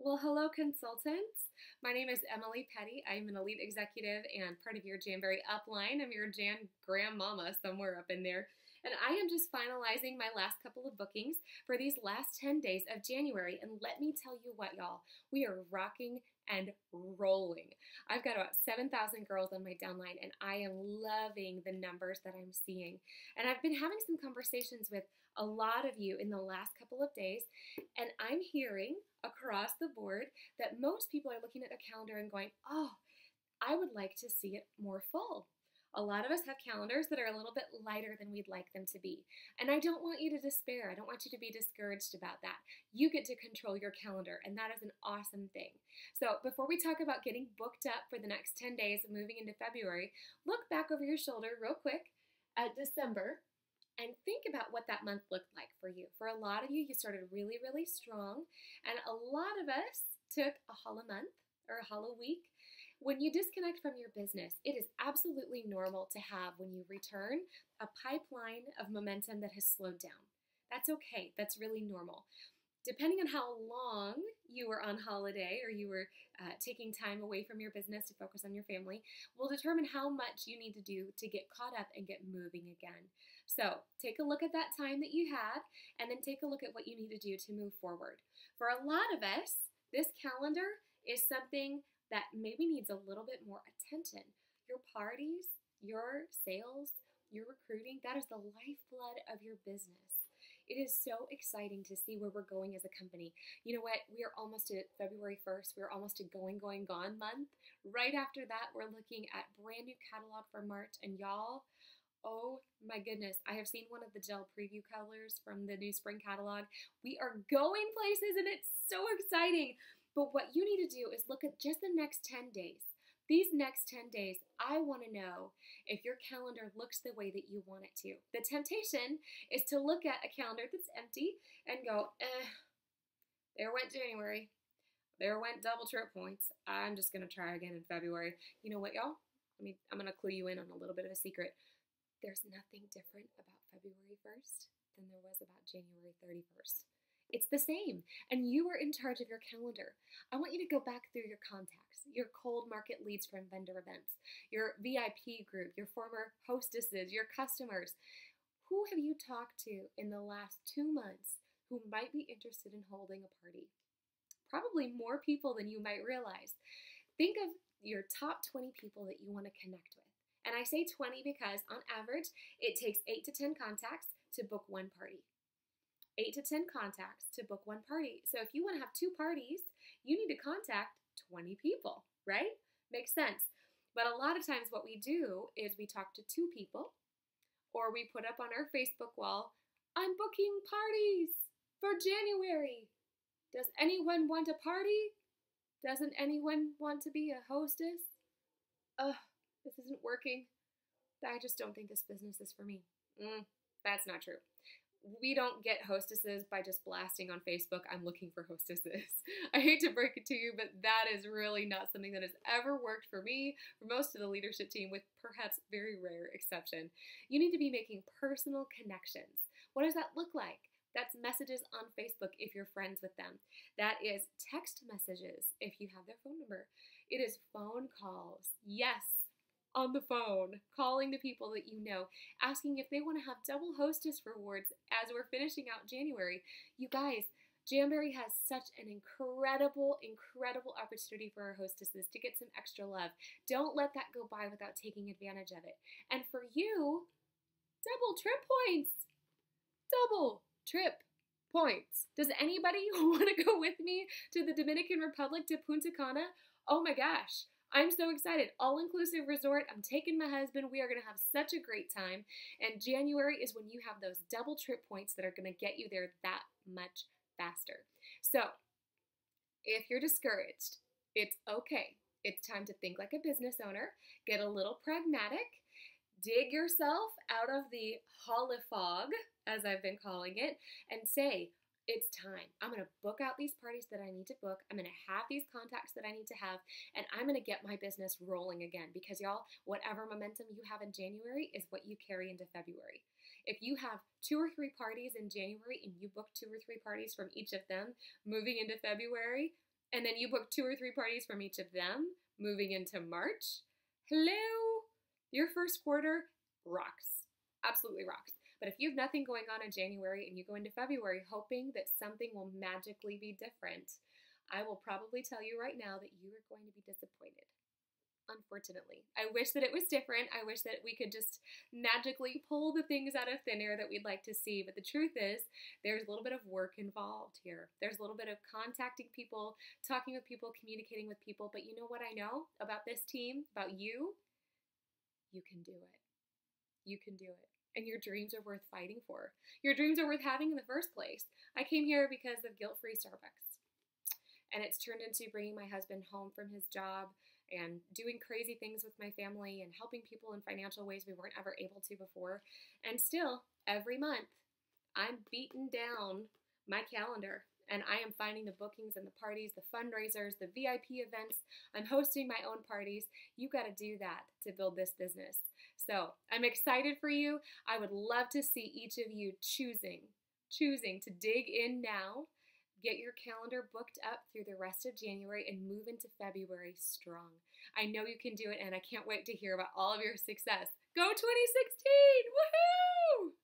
Well, hello, consultants. My name is Emily Petty. I'm an elite executive and part of your Janberry upline. I'm your Jan grandmama somewhere up in there. And I am just finalizing my last couple of bookings for these last 10 days of January. And let me tell you what, y'all, we are rocking and rolling. I've got about 7,000 girls on my downline, and I am loving the numbers that I'm seeing. And I've been having some conversations with a lot of you in the last couple of days, and I'm hearing across the board that most people are looking at their calendar and going, oh, I would like to see it more full. A lot of us have calendars that are a little bit lighter than we'd like them to be. And I don't want you to despair. I don't want you to be discouraged about that. You get to control your calendar, and that is an awesome thing. So before we talk about getting booked up for the next 10 days and moving into February, look back over your shoulder real quick at December and think about what that month looked like for you. For a lot of you, you started really, really strong, and a lot of us took a hollow month or a hollow week. When you disconnect from your business, it is absolutely normal to have, when you return, a pipeline of momentum that has slowed down. That's okay. That's really normal. Depending on how long you were on holiday or you were taking time away from your business to focus on your family will determine how much you need to do to get caught up and get moving again. So take a look at that time that you had, and then take a look at what you need to do to move forward. For a lot of us, this calendar is something that maybe needs a little bit more attention. Your parties, your sales, your recruiting, that is the lifeblood of your business. It is so exciting to see where we're going as a company. You know what? We are almost at February 1st. We're almost at Going, Going, Gone month. Right after that, we're looking at brand new catalog for March. And y'all, oh my goodness, I have seen one of the gel preview colors from the new spring catalog. We are going places, and it's so exciting. But what you need to do is look at just the next 10 days. These next 10 days, I want to know if your calendar looks the way that you want it to. The temptation is to look at a calendar that's empty and go, there went January. There went double trip points. I'm just going to try again in February. You know what, y'all? I'm going to clue you in on a little bit of a secret. There's nothing different about February 1st than there was about January 31st. It's the same, and you are in charge of your calendar. I want you to go back through your contacts, your cold market leads from vendor events, your VIP group, your former hostesses, your customers. Who have you talked to in the last 2 months who might be interested in holding a party? Probably more people than you might realize. Think of your top 20 people that you want to connect with. And I say 20 because on average, it takes 8 to 10 contacts to book one party. 8 to 10 contacts to book one party. So if you want to have 2 parties, you need to contact 20 people, right? Makes sense. But a lot of times what we do is we talk to 2 people, or we put up on our Facebook wall, I'm booking parties for January. Does anyone want a party? Doesn't anyone want to be a hostess? This isn't working. I just don't think this business is for me. That's not true. We don't get hostesses by just blasting on Facebook, I'm looking for hostesses. I hate to break it to you, but that is really not something that has ever worked for me, for most of the leadership team, with perhaps very rare exception. You need to be making personal connections. What does that look like? That's messages on Facebook if you're friends with them. That is text messages if you have their phone number. It is phone calls. Yes, on the phone, calling the people that you know, asking if they want to have double hostess rewards as we're finishing out January. You guys, Janberry has such an incredible, incredible opportunity for our hostesses to get some extra love. Don't let that go by without taking advantage of it. And for you, double trip points. Double trip points. Does anybody want to go with me to the Dominican Republic, to Punta Cana? Oh my gosh. I'm so excited. All-inclusive resort. I'm taking my husband. We are going to have such a great time. And January is when you have those double trip points that are going to get you there that much faster. So if you're discouraged, it's okay. It's time to think like a business owner, get a little pragmatic, dig yourself out of the holifog, as I've been calling it, and say, it's time. I'm going to book out these parties that I need to book. I'm going to have these contacts that I need to have, and I'm going to get my business rolling again, because y'all, whatever momentum you have in January is what you carry into February. If you have 2 or 3 parties in January and you book 2 or 3 parties from each of them moving into February, and then you book 2 or 3 parties from each of them moving into March. Hello! Your first quarter rocks. Absolutely rocks. But if you have nothing going on in January and you go into February hoping that something will magically be different, I will probably tell you right now that you are going to be disappointed. Unfortunately. I wish that it was different. I wish that we could just magically pull the things out of thin air that we'd like to see. But the truth is, there's a little bit of work involved here. There's a little bit of contacting people, talking with people, communicating with people. But you know what I know about this team, about you? You can do it. You can do it. And your dreams are worth fighting for. Your dreams are worth having in the first place. I came here because of guilt-free Starbucks. And it's turned into bringing my husband home from his job and doing crazy things with my family and helping people in financial ways we weren't ever able to before. And still, every month, I'm beating down my calendar and I am finding the bookings and the parties, the fundraisers, the VIP events. I'm hosting my own parties. You got to do that to build this business. So I'm excited for you. I would love to see each of you choosing to dig in now. Get your calendar booked up through the rest of January and move into February strong. I know you can do it, and I can't wait to hear about all of your success. Go 2016! Woohoo!